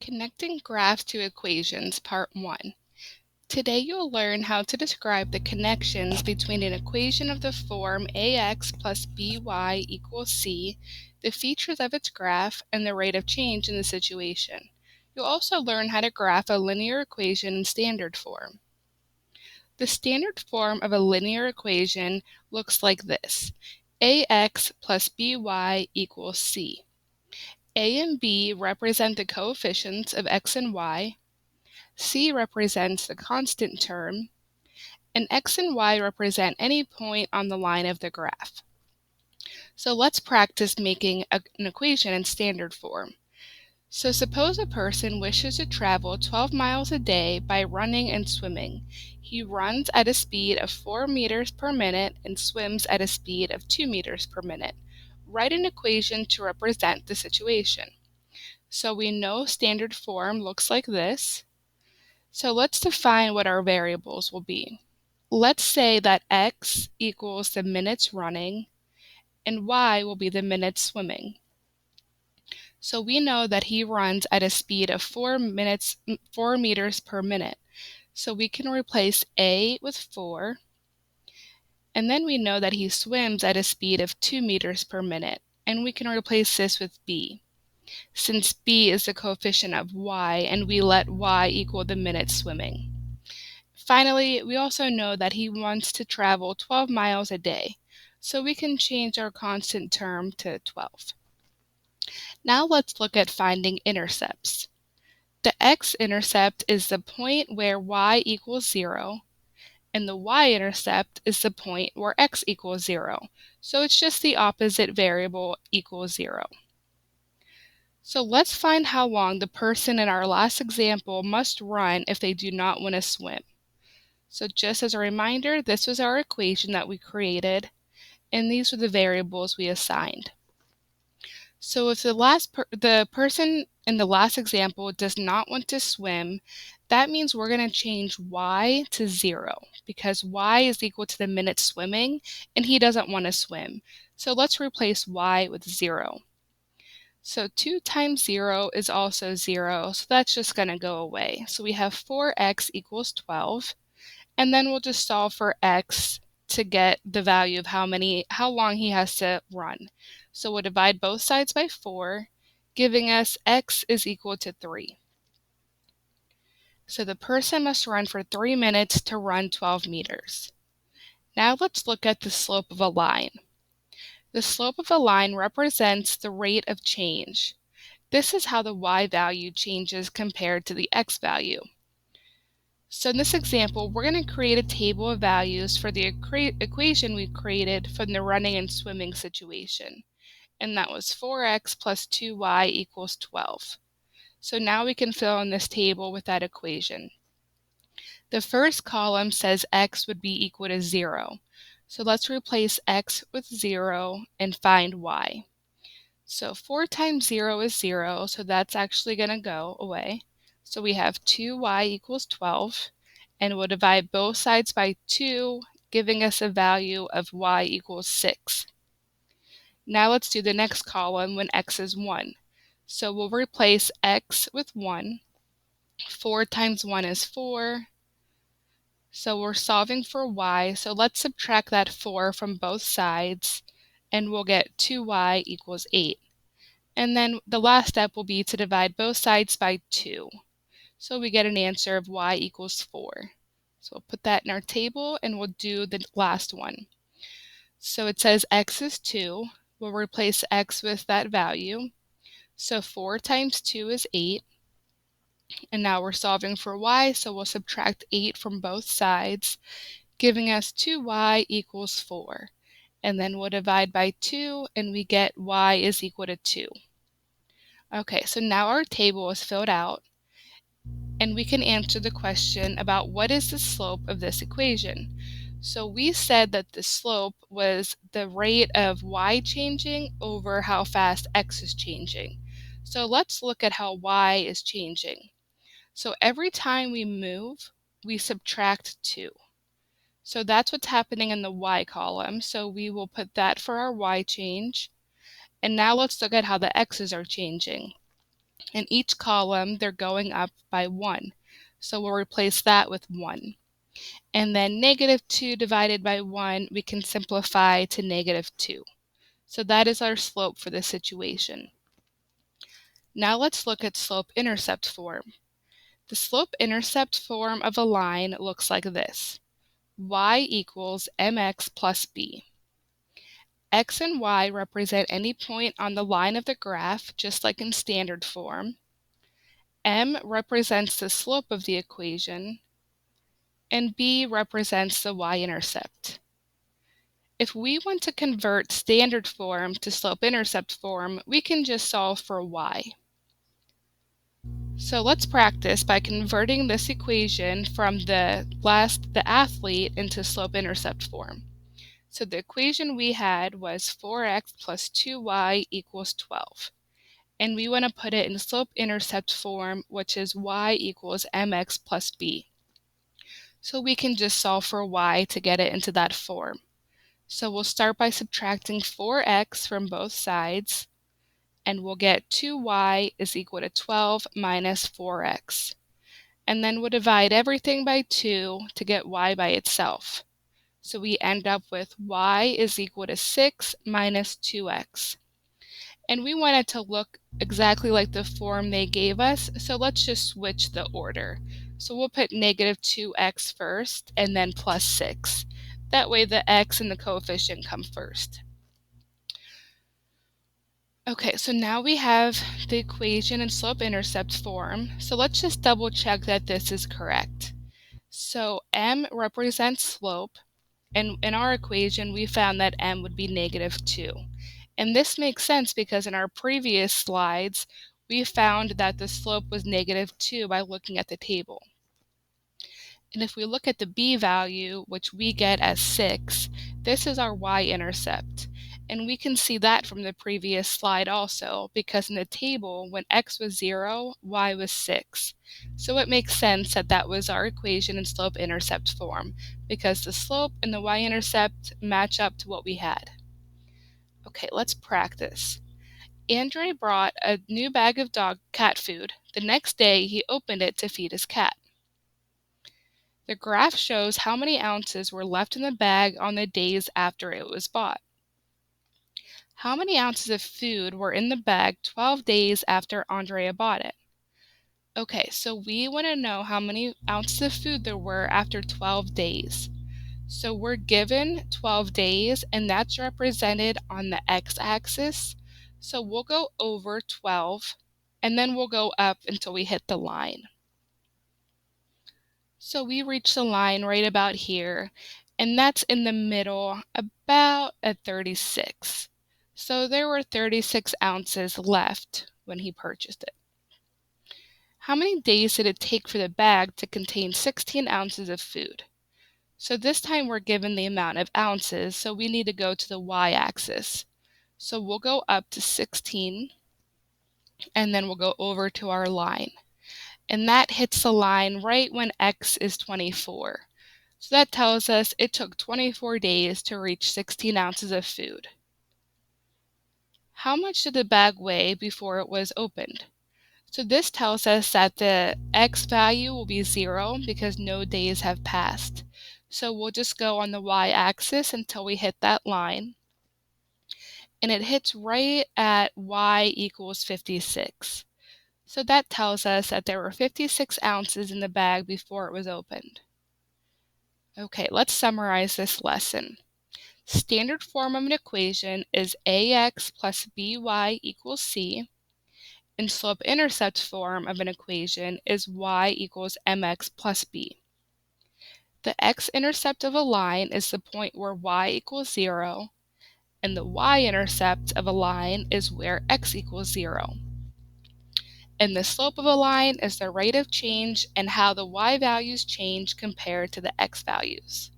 Connecting graphs to equations, Part 1. Today you'll learn how to describe the connections between an equation of the form ax plus by equals c, the features of its graph, and the rate of change in the situation. You'll also learn how to graph a linear equation in standard form. The standard form of a linear equation looks like this: ax plus by equals c. A and b represent the coefficients of x and y, c represents the constant term, and x and y represent any point on the line of the graph. So let's practice making an equation in standard form. So suppose a person wishes to travel 12 miles a day by running and swimming. He runs at a speed of 4 meters per minute and swims at a speed of 2 meters per minute. Write an equation to represent the situation. So we know standard form looks like this. So let's define what our variables will be. Let's say that x equals the minutes running and y will be the minutes swimming. So we know that he runs at a speed of 4 meters per minute. So we can replace a with 4, and then we know that he swims at a speed of 2 meters per minute, and we can replace this with b, since b is the coefficient of y and we let y equal the minutes swimming. Finally, we also know that he wants to travel 12 miles a day, so we can change our constant term to 12. Now let's look at finding intercepts. The x-intercept is the point where y equals 0, and the y-intercept is the point where x equals 0, so it's just the opposite variable equals 0. So let's find how long the person in our last example must run if they do not want to swim. So just as a reminder, this was our equation that we created, and these were the variables we assigned. So if the person in the last example does not want to swim, that means we're going to change y to 0, because y is equal to the minutes swimming, and he doesn't want to swim. So let's replace y with 0. So 2 times 0 is also 0, so that's just going to go away. So we have 4x equals 12. And then we'll just solve for x to get the value of how long he has to run. So we'll divide both sides by 4, giving us x is equal to 3. So the person must run for 3 minutes to run 12 meters. Now let's look at the slope of a line. The slope of a line represents the rate of change. This is how the y value changes compared to the x value. So in this example, we're going to create a table of values for the equation we created from the running and swimming situation. And that was 4x plus 2y equals 12. So now we can fill in this table with that equation. The first column says x would be equal to 0. So let's replace x with 0 and find y. So 4 times 0 is 0, so that's actually going to go away. So we have 2y equals 12. And we'll divide both sides by 2, giving us a value of y equals 6. Now let's do the next column when x is 1. So we'll replace x with 1. 4 times 1 is 4. So we're solving for y, so let's subtract that 4 from both sides, and we'll get 2y equals 8. And then the last step will be to divide both sides by 2. So we get an answer of y equals 4. So we'll put that in our table and we'll do the last one. So it says x is 2. We'll replace x with that value. So 4 times 2 is 8. And now we're solving for y, so we'll subtract 8 from both sides, giving us 2y equals 4. And then we'll divide by 2 and we get y is equal to 2. Okay, so now our table is filled out, and we can answer the question about what is the slope of this equation. So we said that the slope was the rate of y changing over how fast x is changing. So let's look at how y is changing. So every time we move, we subtract 2. So that's what's happening in the y column. So we will put that for our y change. And now let's look at how the x's are changing. In each column, they're going up by 1. So we'll replace that with 1. And then negative 2 divided by 1, we can simplify to negative 2. So that is our slope for this situation. Now let's look at slope-intercept form. The slope-intercept form of a line looks like this. Y equals mx plus b. X and y represent any point on the line of the graph, just like in standard form. M represents the slope of the equation, and b represents the y-intercept. If we want to convert standard form to slope-intercept form, we can just solve for y. So let's practice by converting this equation from the athlete into slope-intercept form. So the equation we had was 4x plus 2y equals 12. And we want to put it in slope-intercept form, which is y equals mx plus b. So we can just solve for y to get it into that form. So we'll start by subtracting 4x from both sides, and we'll get 2y is equal to 12 minus 4x. And then we'll divide everything by 2 to get y by itself. So we end up with y is equal to 6 minus 2x. And we want it to look exactly like the form they gave us, so let's just switch the order. So we'll put negative 2x first and then plus 6. That way the x and the coefficient come first. Okay, so now we have the equation in slope-intercept form, so let's just double check that this is correct. So m represents slope, and in our equation we found that m would be negative 2. And this makes sense because in our previous slides we found that the slope was negative 2 by looking at the table. And if we look at the b value, which we get as 6, this is our y-intercept. And we can see that from the previous slide also, because in the table, when x was 0, y was 6. So it makes sense that that was our equation in slope-intercept form, because the slope and the y-intercept match up to what we had. Okay, let's practice. Andre brought a new bag of cat food. The next day, he opened it to feed his cat. The graph shows how many ounces were left in the bag on the days after it was bought. How many ounces of food were in the bag 12 days after Andrea bought it? Okay, so we want to know how many ounces of food there were after 12 days. So we're given 12 days, and that's represented on the x-axis. So we'll go over 12, and then we'll go up until we hit the line. So we reach the line right about here, and that's in the middle, about at 36. So there were 36 ounces left when he purchased it. How many days did it take for the bag to contain 16 ounces of food? So this time we're given the amount of ounces, so we need to go to the y-axis. So we'll go up to 16, and then we'll go over to our line. And that hits the line right when x is 24. So that tells us it took 24 days to reach 16 ounces of food. How much did the bag weigh before it was opened? So this tells us that the x value will be 0 because no days have passed. So we'll just go on the y-axis until we hit that line. And it hits right at y equals 56. So that tells us that there were 56 ounces in the bag before it was opened. Okay, let's summarize this lesson. Standard form of an equation is ax plus by equals c. And slope-intercept form of an equation is y equals mx plus b. The x-intercept of a line is the point where y equals 0, and the y-intercept of a line is where x equals 0. And the slope of a line is the rate of change and how the y values change compared to the x values.